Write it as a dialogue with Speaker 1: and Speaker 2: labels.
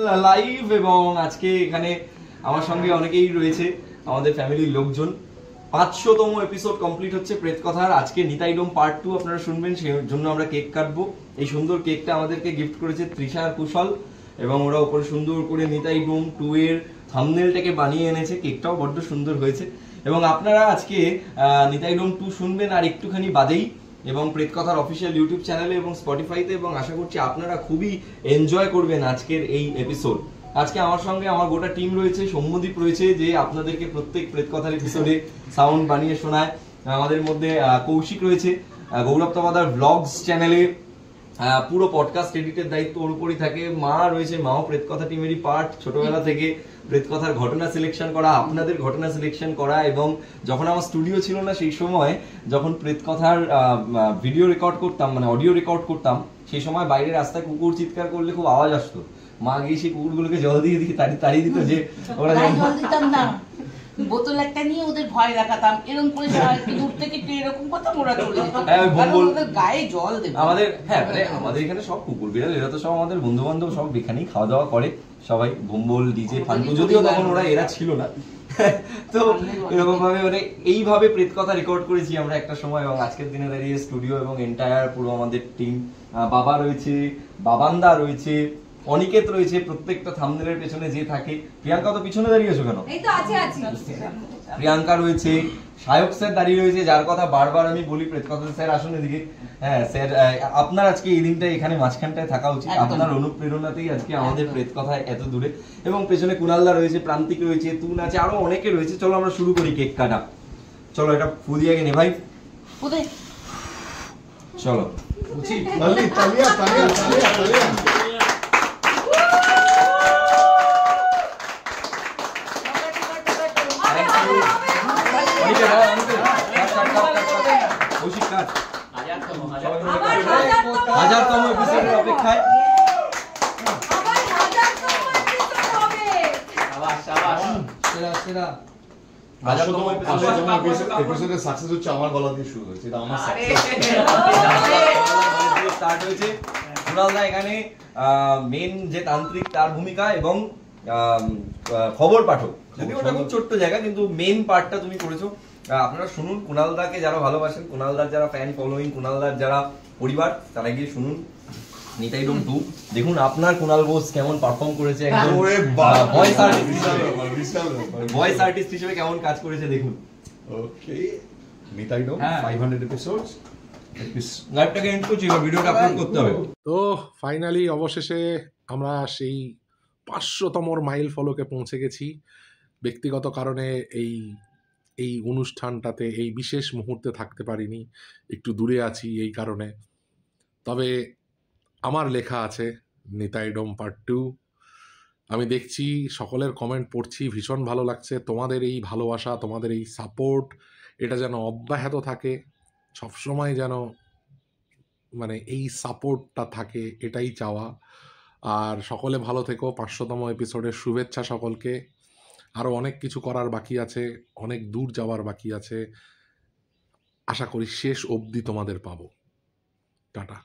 Speaker 1: Live এবং আজকে এখানে আমার সঙ্গে অনেকেই রয়েছে আমাদের ফ্যামিলির লোকজন। 500তম এপিসোড কমপ্লিট হচ্ছে প্রেত কথার। আজকে নিতাইডোম পার্ট 2 আপনারা শুনবেন, সেই জন্য আমরা কেক কাটবো। এই সুন্দর কেকটা আমাদেরকে গিফট করেছে তৃষা আর কুশল, এবং ওরা উপরে সুন্দর করে নিতাইডোম 2 এর থাম্বনেলটাকে বানিয়ে এনেছে। কেকটাও বড্ড সুন্দর হয়েছে। এবং আপনারা আজকে নিতাইডোম 2 শুনবেন আর একটুখানি বাদেই, এবং প্রেত কথার অফিসিয়াল ইউটিউব চ্যানেলে এবং স্পটিফাইতে, এবং আশা করছি আপনারা খুবই এনজয় করবেন আজকের এই এপিসোড। আজকে আমার সঙ্গে আমার গোটা টিম রয়েছে, সৌম্যদীপ রয়েছে যে আপনাদেরকে প্রত্যেক প্রেত কথার এপিসোডে সাউন্ড বানিয়ে শোনায়। আমাদের মধ্যে কৌশিক রয়েছে, গৌরব তমাদার ব্লগস চ্যানেলে পুরো পডকাস্ট এডিটের দায়িত্ব ওর উপরই থাকে। মা রয়েছে, মাও প্রেত কথা টিমেরই পার্ট, ছোটবেলা থেকে প্রেত কথার ঘটনা সিলেকশন করা, আপনাদের ঘটনা সিলেকশন করা। এবং যখন আমার স্টুডিও ছিল না সেই সময়, যখন প্রেত কথার ভিডিও রেকর্ড করতাম, মানে অডিও রেকর্ড করতাম, সেই সময় বাইরে রাস্তায় কুকুর চিৎকার করলে খুব আওয়াজ আসতো। মা গিয়ে সেই কুকুরগুলোকে জল দিয়ে দিয়ে তাড়িয়ে দিত, যে ওরা
Speaker 2: জল দিতাম না, বোতল একটা নিয়ে ওদের ভয় দেখাতাম, এরকম করে দূর থেকে এরকম কথা ওরা চলে যেত, ওদের গায়ে জল দেবে
Speaker 1: আমাদের। হ্যাঁ, মানে আমাদের এখানে সব কুকুর বিড়াল এরা তো সব আমাদের বন্ধু বান্ধব, সব এখানেই খাওয়া দাওয়া করে সবাই। ভম্বল, ডিজে, ফান্টু, যদিও তখন ওরা এরা ছিল না। তো এরকম ভাবে মানে এইভাবে প্রেত কথা রেকর্ড করেছি আমরা একটা সময়। এবং আজকের দিনে দাঁড়িয়ে স্টুডিও এবং এন্টায়ার পুরো আমাদের টিম, বাবা রয়েছে, বাবান্দা রয়েছে, অনিকেত রয়েছে, প্রত্যেকটা থাম্বনেলের পেছনে যে থাকে। প্রিয়াঙ্কা তো পিছনে দাঁড়িয়েছো কেন?
Speaker 3: এই তো আছে।
Speaker 1: প্রিয়াঙ্কা রয়েছে, সায়ক স্যার দাঁড়িয়ে রয়েছে, যার কথা বারবার আমি বলি প্রেত কথা স্যার আসুন এদিকে। হ্যাঁ স্যার, আপনার আজকে এই দিনটা এখানে মাঝখানটায় থাকা উচিত, আপনার অনুপ্রেরণাতেই আজকে আমাদের প্রেত কথা এত দূরে। এবং পেছনে কুনালদা রয়েছে, প্রান্তিক রয়েছে, তুন আছে, আরো অনেকে রয়েছে। চলো আমরা শুরু করি কেক কাটা। চলো এটা ফু দিয়ে নে ভাই, চলো। হাজারতম এপিসোডের অপেক্ষায়।
Speaker 4: এপিসোডের সাকসেস হচ্ছে আমার গলা দিয়ে শুরু হয়েছে, এটা আমার
Speaker 1: স্টার্ট হয়েছে। কুণালদা এখানে মেন যে তান্ত্রিক তার ভূমিকা, এবং খবর পাঠক, যদি ওটা খুব ছোট্ট জায়গা, কিন্তু মেন পার্টটা তুমি করেছো। আপনারা শুনুন, কুণালদাকে যারা ভালোবাসেন, কুণালদার যারা ফ্যান ফলোয়িং, কুণালদার যারা পরিবার, তারা গিয়ে শুনুন নিতাইডোম 2। দেখুন আপনার কুণাল বোস কেমন পারফর্ম করেছে, একদম ভয়েস আর্টিস্ট হিসেবে কেমন কাজ করেছে দেখুন।
Speaker 4: ওকে, নিতাইডোম 500 এপিসোডস।
Speaker 1: লাইভটাকে এন্ড করছি, ভিডিওটা আপলোড করতে হবে।
Speaker 5: তো ফাইনালি অবশেষে আমরা সেই 500তম মাইল ফলকে পৌঁছে গেছি। ব্যক্তিগত কারণে এই অনুষ্ঠানটাতে, এই বিশেষ মুহূর্তে থাকতে পারিনি, একটু দূরে আছি এই কারণে। তবে আমার লেখা আছে নিতাইডোম পার্ট 2। আমি দেখছি সকলের কমেন্ট পড়ছি, ভীষণ ভালো লাগছে। তোমাদের এই ভালোবাসা, তোমাদের এই সাপোর্ট, এটা যেন অব্যাহত থাকে সবসময়, যেন মানে এই সাপোর্টটা থাকে, এটাই চাওয়া। আর সকলে ভালো থেকো। 500তম এপিসোডের শুভেচ্ছা সকলকে। আরও অনেক কিছু করার বাকি আছে, অনেক দূর যাওয়ার বাকি আছে। আশা করি শেষ অবধি তোমাদের পাবো। টাটা।